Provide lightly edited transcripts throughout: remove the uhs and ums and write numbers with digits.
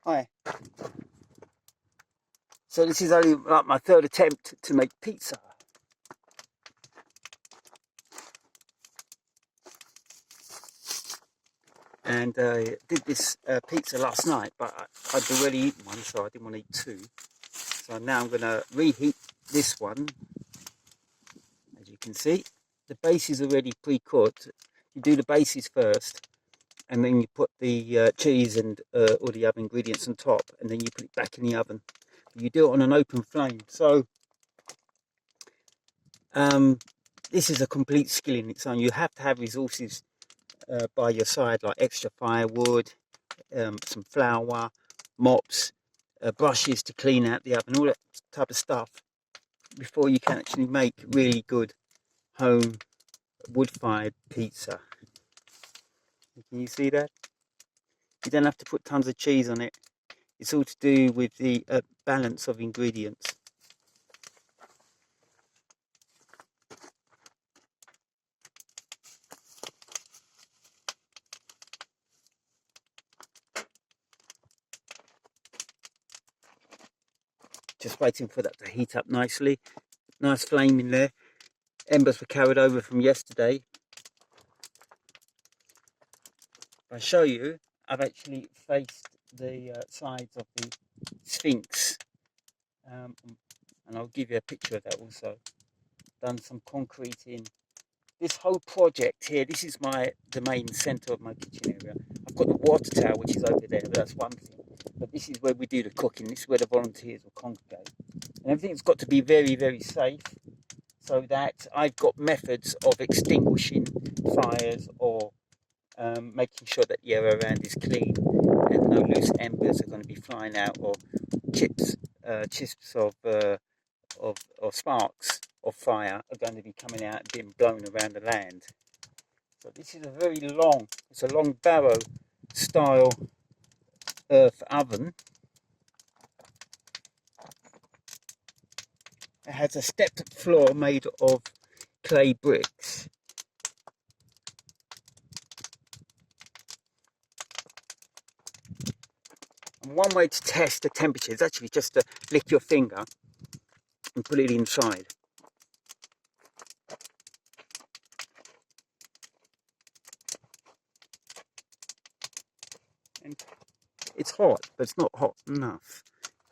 Hi. So this is only like my third attempt to make pizza. And did this pizza last night, but I'd already eaten one, so I didn't want to eat two. So now I'm going to reheat this one. As you can see, the base is already pre-cooked. You do the bases first, and then you put the cheese and all the other ingredients on top, and then you put it back in the oven. You do it on an open flame. So this is a complete skill in its own. You have to have resources by your side, like extra firewood, some flour, mops, brushes to clean out the oven, all that type of stuff, before you can actually make really good home wood-fired pizza. Can you see that? You don't have to put tons of cheese on it. It's all to do with the balance of ingredients. Just waiting for that to heat up nicely. Nice flame in there. Embers were carried over from yesterday. If I show you, I've actually faced the sides of the Sphinx, and I'll give you a picture of that also. Done some concrete in this whole project here. This is the main centre of my kitchen area. I've got the water tower, which is over there, but that's one thing. But this is where we do the cooking. This is where the volunteers will congregate. And everything's got to be very, very safe, so that I've got methods of extinguishing fires or making sure that the area around is clean and no loose embers are going to be flying out, or chisps of sparks of fire are going to be coming out and being blown around the land. So this is it's a long barrow style earth oven. It has a stepped floor made of clay bricks. And one way to test the temperature is actually just to lick your finger and put it inside. And it's hot, but it's not hot enough.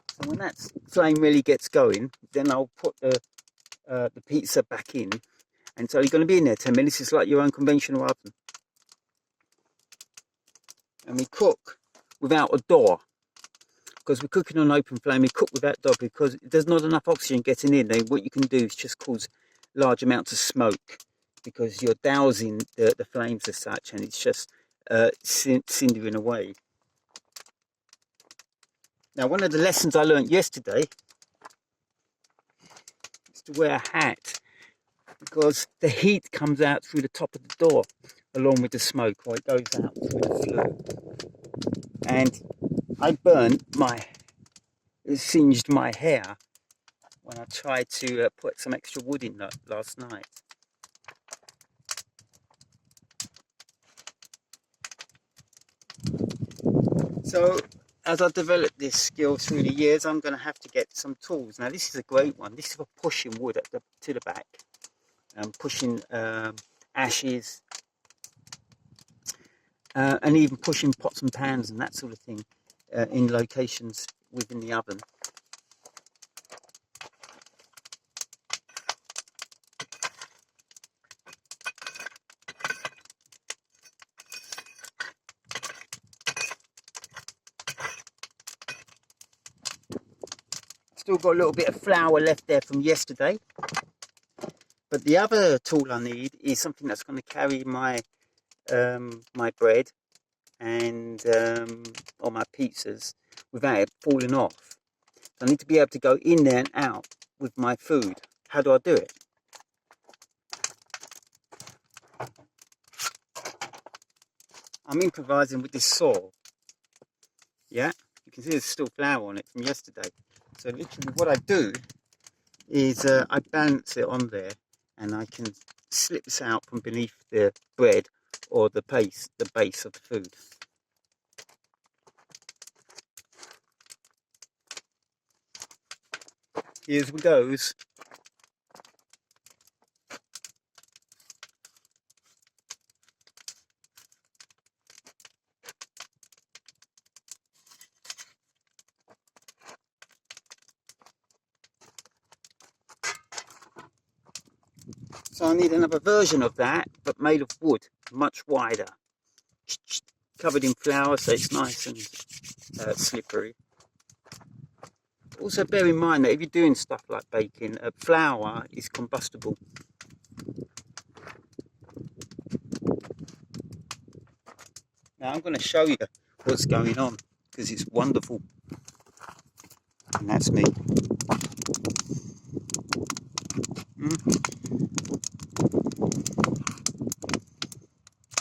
So when that flame really gets going, then I'll put the pizza back in. And so you're going to be in there 10 minutes. It's like your own conventional oven. And we cook without a door, because we're cooking on open flame. We cook without a door because there's not enough oxygen getting in there. What you can do is just cause large amounts of smoke, because you're dousing the flames as such, and it's just cindering away. Now, one of the lessons I learned yesterday is to wear a hat, because the heat comes out through the top of the door along with the smoke, or it goes out through the flue. And I singed my hair when I tried to put some extra wood in last night. So as I developed this skill through the years, I'm going to have to get some tools. Now this is a great one. This is for pushing wood to the back, and pushing ashes, and even pushing pots and pans and that sort of thing in locations within the oven. Still got a little bit of flour left there from yesterday. But the other tool I need is something that's going to carry my my bread and or my pizzas without it falling off. So I need to be able to go in there and out with my food. How do I do it? I'm improvising with this saw. Yeah, you can see there's still flour on it from yesterday. So literally what I do is I balance it on there, and I can slip this out from beneath the bread or the base of the food. Here we goes. So I need another version of that, but made of wood, much wider, covered in flour, so it's nice and slippery. Also bear in mind that if you're doing stuff like baking, flour is combustible. Now I'm going to show you what's going on, because it's wonderful. And that's me.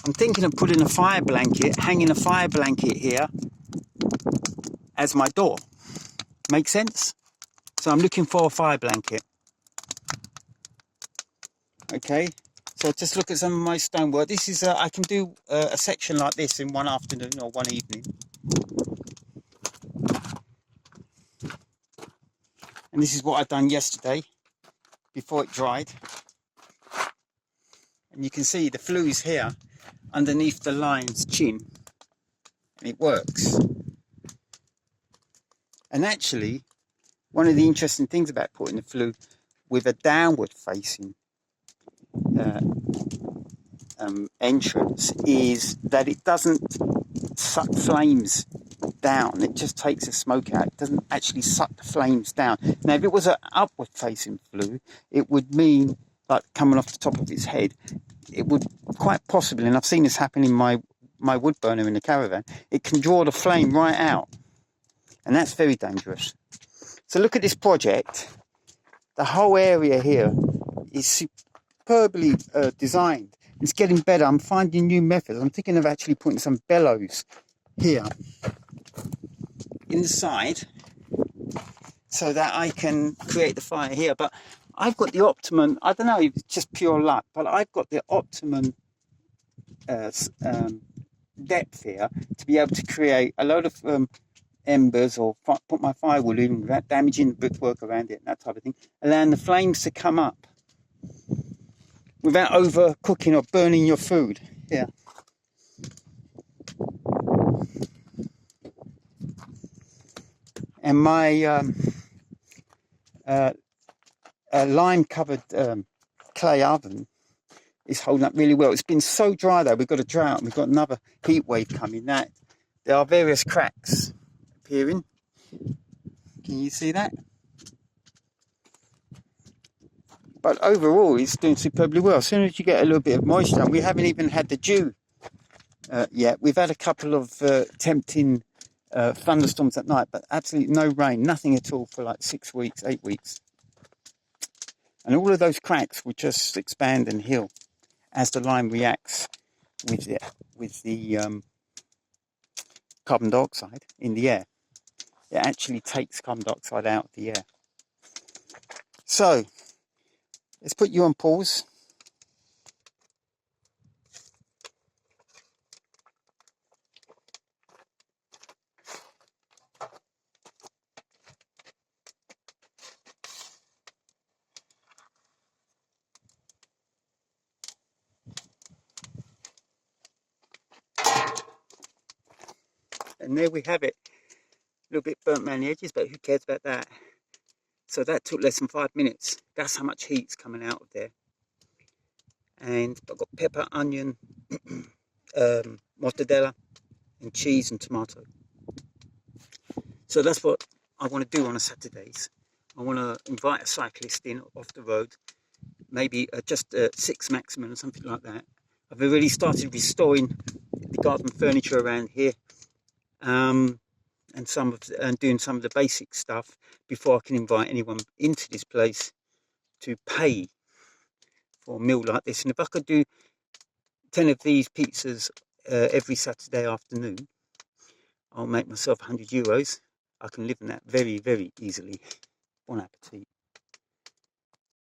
I'm thinking of putting a fire blanket, hanging a fire blanket here as my door. Make sense? So I'm looking for a fire blanket. Okay, so just look at some of my stonework. This is, I can do a section like this in one afternoon or one evening. And this is what I've done yesterday, before it dried. And you can see the flue's here, underneath the lion's chin. And it works. And actually, one of the interesting things about putting the flue with a downward facing entrance is that it doesn't suck flames down. It just takes the smoke out. It doesn't actually suck the flames down. Now, if it was an upward facing flue, it would mean, like coming off the top of its head, it would quite possibly, and I've seen this happen in my wood burner in the caravan, it can draw the flame right out. And that's very dangerous. So look at this project. The whole area here is superbly designed. It's getting better. I'm finding new methods. I'm thinking of actually putting some bellows here in the side so that I can create the fire here. But I've got the optimum, I don't know if it's just pure luck, but I've got the optimum depth here to be able to create a load of embers or put my firewood in without damaging the brickwork around it and that type of thing, allowing the flames to come up without overcooking or burning your food. Yeah. And my lime covered clay oven is holding up really well. It's been so dry though, we've got a drought, we've got another heat wave coming, that there are various cracks appearing. Can you see that? But overall, it's doing superbly well. As soon as you get a little bit of moisture, and we haven't even had the dew yet. We've had a couple of tempting thunderstorms at night, but absolutely no rain, nothing at all for like 6 weeks, 8 weeks. And all of those cracks will just expand and heal as the lime reacts with the carbon dioxide in the air. It actually takes carbon dioxide out of the air. So let's put you on pause. And there we have it. A little bit burnt around the edges, but who cares about that? So that took less than 5 minutes. That's how much heat's coming out of there. And I've got pepper, onion, mortadella, and cheese and tomato. So that's what I want to do on a Saturdays. I want to invite a cyclist in off the road, maybe just 6 maximum or something like that. I've already started restoring the garden furniture around here, and doing some of the basic stuff before I can invite anyone into this place to pay for a meal like this. And if I could do 10 of these pizzas every Saturday afternoon, I'll make myself €100. I can live on that very, very easily. Bon appetit.